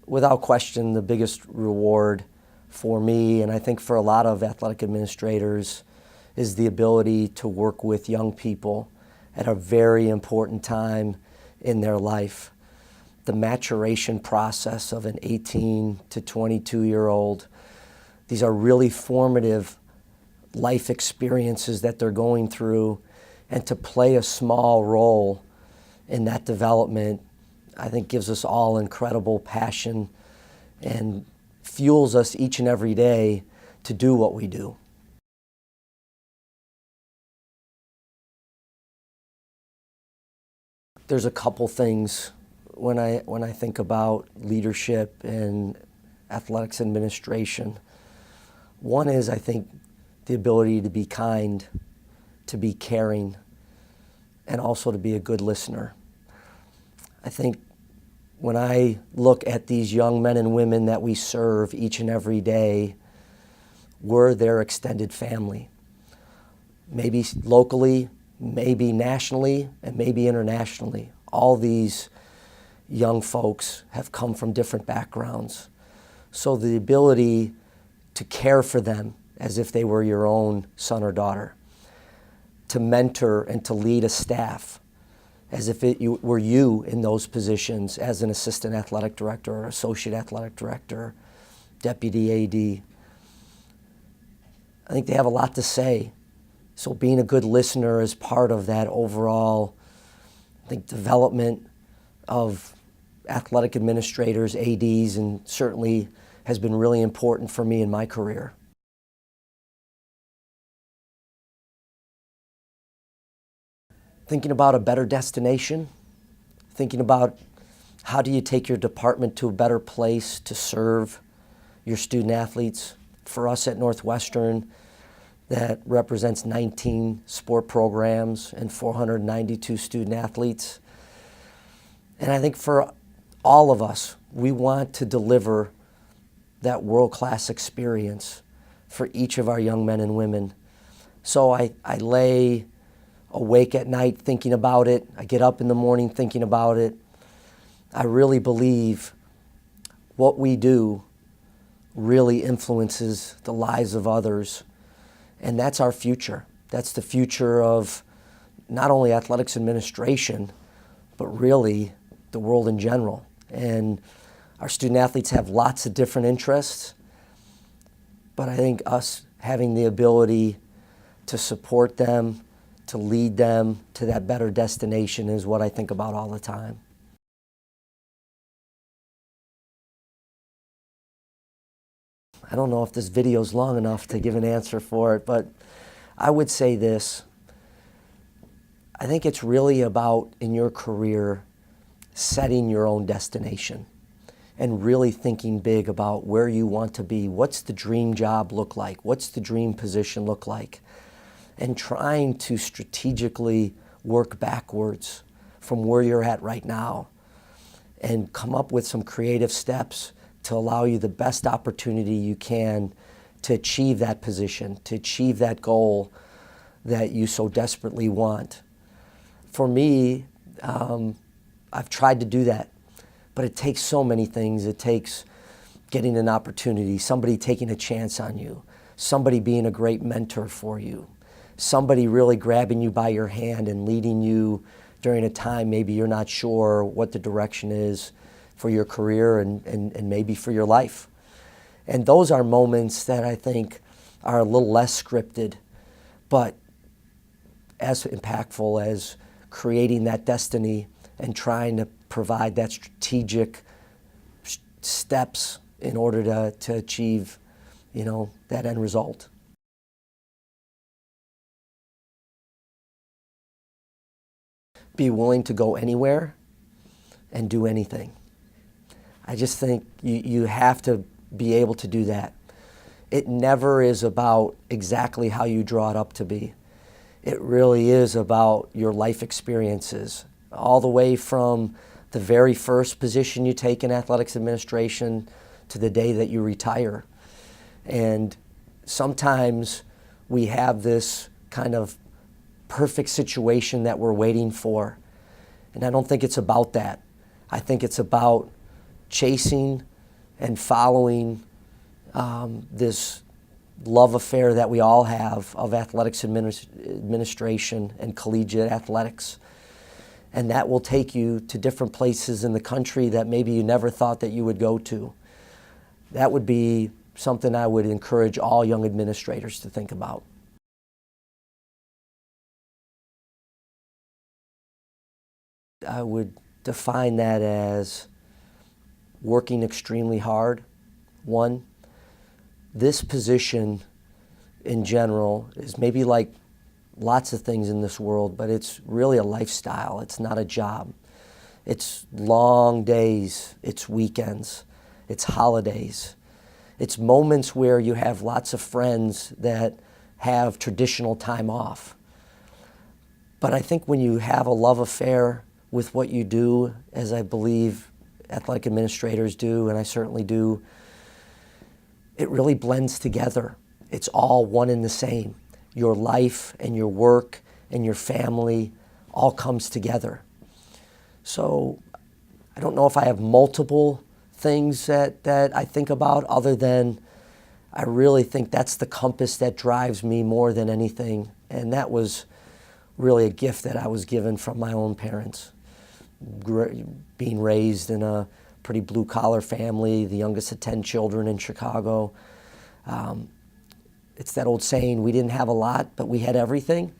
without question, the biggest reward for me, and I think for a lot of athletic administrators, is the ability to work with young people at a very important time in their life. The maturation process of an 18 to 22-year-old, these are really formative life experiences that they're going through, and to play a small role in that development, I think gives us all incredible passion and fuels us each and every day to do what we do. There's a couple things when I think about leadership and athletics administration. One is, I think, the ability to be kind, to be caring, and also to be a good listener. I think when I look at these young men and women that we serve each and every day, we're their extended family. Maybe locally, maybe nationally, and maybe internationally. All these young folks have come from different backgrounds. So the ability to care for them as if they were your own son or daughter, to mentor and to lead a staff as if it were you in those positions as an assistant athletic director or associate athletic director, deputy AD. I think they have a lot to say. So being a good listener is part of that overall, I think, development of athletic administrators, ADs, and certainly has been really important for me in my career. Thinking about a better destination, thinking about how do you take your department to a better place to serve your student athletes. For us at Northwestern, that represents 19 sport programs and 492 student athletes. And I think for all of us, we want to deliver that world-class experience for each of our young men and women. So I lay awake at night thinking about it. I get up in the morning thinking about it. I really believe what we do really influences the lives of others. And that's our future. That's the future of not only athletics administration, but really the world in general. And our student athletes have lots of different interests, but I think us having the ability to support them, to lead them to that better destination is what I think about all the time. I don't know if this video is long enough to give an answer for it, but I would say this. I think it's really about, in your career, setting your own destination and really thinking big about where you want to be. What's the dream job look like? What's the dream position look like? And trying to strategically work backwards from where you're at right now and come up with some creative steps to allow you the best opportunity you can to achieve that position, to achieve that goal that you so desperately want. For me, I've tried to do that, but it takes so many things. It takes getting an opportunity, somebody taking a chance on you, somebody being a great mentor for you, somebody really grabbing you by your hand and leading you during a time maybe you're not sure what the direction is for your career and maybe for your life. And those are moments that I think are a little less scripted, but as impactful as creating that destiny and trying to provide that strategic steps in order to achieve, that end result. Be willing to go anywhere and do anything. I just think you have to be able to do that. It never is about exactly how you draw it up to be. It really is about your life experiences, all the way from the very first position you take in athletics administration to the day that you retire. And sometimes we have this kind of perfect situation that we're waiting for. And I don't think it's about that. I think it's about chasing and following this love affair that we all have of athletics administration and collegiate athletics. And that will take you to different places in the country that maybe you never thought that you would go to. That would be something I would encourage all young administrators to think about. I would define that as working extremely hard. One, this position in general is maybe like lots of things in this world, but it's really a lifestyle. It's not a job. It's long days, it's weekends, it's holidays. It's moments where you have lots of friends that have traditional time off. But I think when you have a love affair with what you do, as I believe athletic administrators do, and I certainly do, it really blends together. It's all one and the same. Your life and your work and your family all comes together. So I don't know if I have multiple things that I think about other than I really think that's the compass that drives me more than anything. And that was really a gift that I was given from my own parents. Being raised in a pretty blue-collar family, the youngest of 10 children in Chicago. It's that old saying, we didn't have a lot, but we had everything.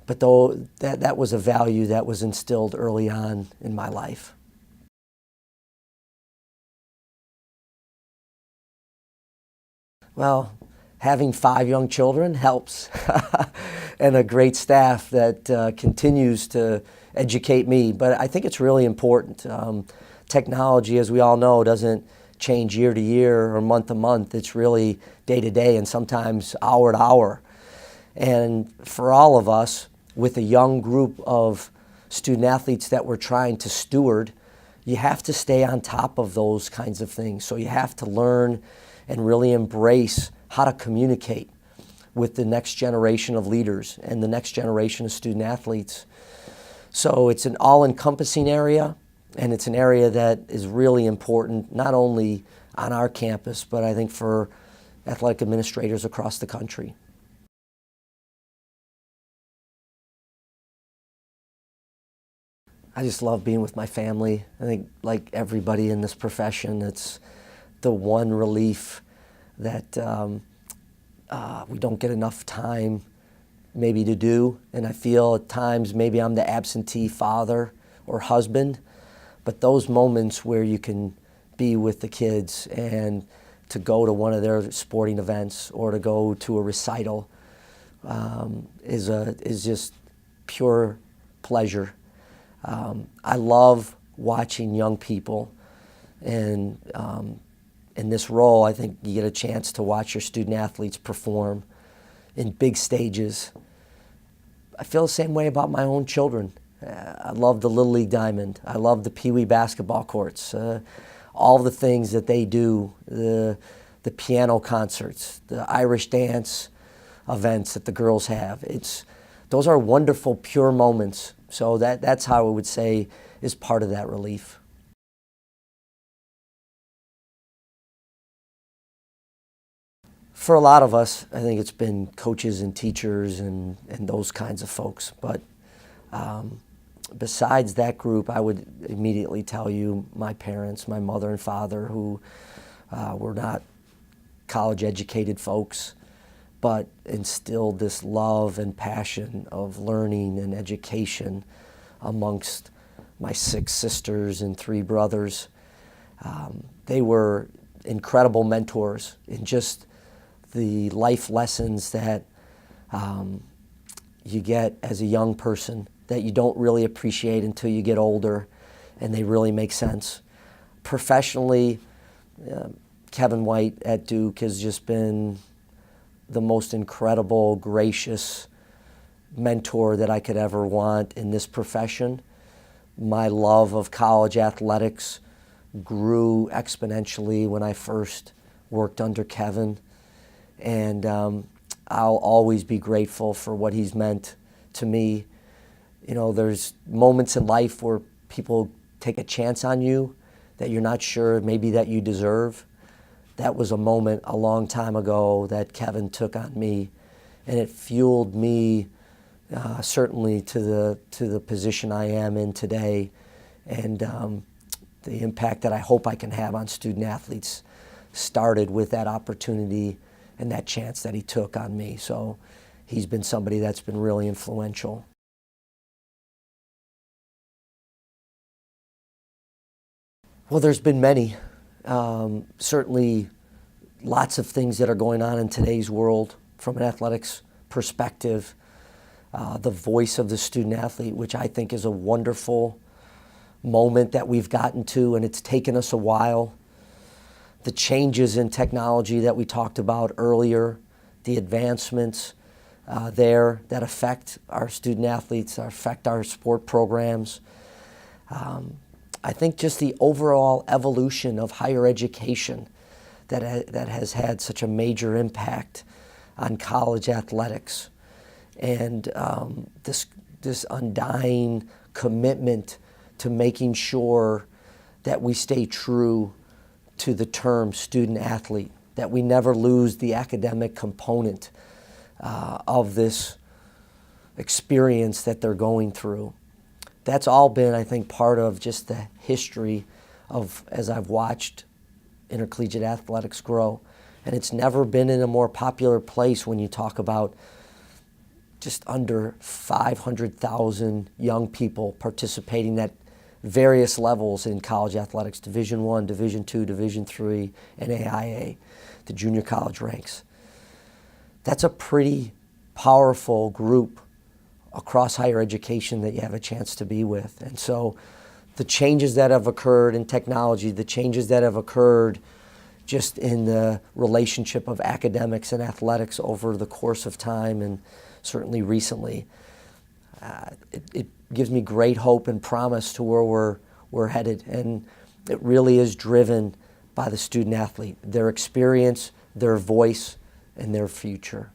But though that was a value that was instilled early on in my life. Well, having 5 young children helps, and a great staff that continues to educate me. But I think it's really important. Technology, as we all know, doesn't change year to year or month to month. It's really day to day and sometimes hour to hour. And for all of us, with a young group of student athletes that we're trying to steward, you have to stay on top of those kinds of things. So you have to learn and really embrace how to communicate with the next generation of leaders and the next generation of student athletes. So it's an all-encompassing area, and it's an area that is really important, not only on our campus, but I think for athletic administrators across the country. I just love being with my family. I think like everybody in this profession, it's the one relief that we don't get enough time maybe to do. And I feel at times maybe I'm the absentee father or husband, but those moments where you can be with the kids and to go to one of their sporting events or to go to a recital is just pure pleasure. I love watching young people, and in this role, I think you get a chance to watch your student athletes perform in big stages. I feel the same way about my own children. I love the Little League Diamond. I love the Pee Wee basketball courts. All the things that they do, the piano concerts, the Irish dance events that the girls have. Those are wonderful, pure moments. So that's how I would say is part of that relief. For a lot of us, I think it's been coaches and teachers and those kinds of folks. But besides that group, I would immediately tell you my parents, my mother and father, who were not college-educated folks, but instilled this love and passion of learning and education amongst my 6 sisters and 3 brothers. They were incredible mentors in just the life lessons that you get as a young person that you don't really appreciate until you get older, and they really make sense. Professionally, Kevin White at Duke has just been the most incredible, gracious mentor that I could ever want in this profession. My love of college athletics grew exponentially when I first worked under Kevin, and I'll always be grateful for what he's meant to me. You know, there's moments in life where people take a chance on you that you're not sure maybe that you deserve. That was a moment a long time ago that Kevin took on me, and it fueled me certainly to the position I am in today, and the impact that I hope I can have on student athletes started with that opportunity and that chance that he took on me. So he's been somebody that's been really influential. Well, there's been many. Certainly lots of things that are going on in today's world from an athletics perspective. The voice of the student athlete, which I think is a wonderful moment that we've gotten to, and it's taken us a while. The changes in technology that we talked about earlier, the advancements there that affect our student athletes, affect our sport programs. I think just the overall evolution of higher education that has had such a major impact on college athletics, and this undying commitment to making sure that we stay true to the term student athlete, that we never lose the academic component of this experience that they're going through. That's all been, I think, part of just the history of, as I've watched intercollegiate athletics grow. And it's never been in a more popular place when you talk about just under 500,000 young people participating at various levels in college athletics, Division I, Division II, Division III, and AIA, the junior college ranks. That's a pretty powerful group across higher education that you have a chance to be with. And so the changes that have occurred in technology, the changes that have occurred just in the relationship of academics and athletics over the course of time, and certainly recently, it gives me great hope and promise to where we're headed. And it really is driven by the student athlete, their experience, their voice, and their future.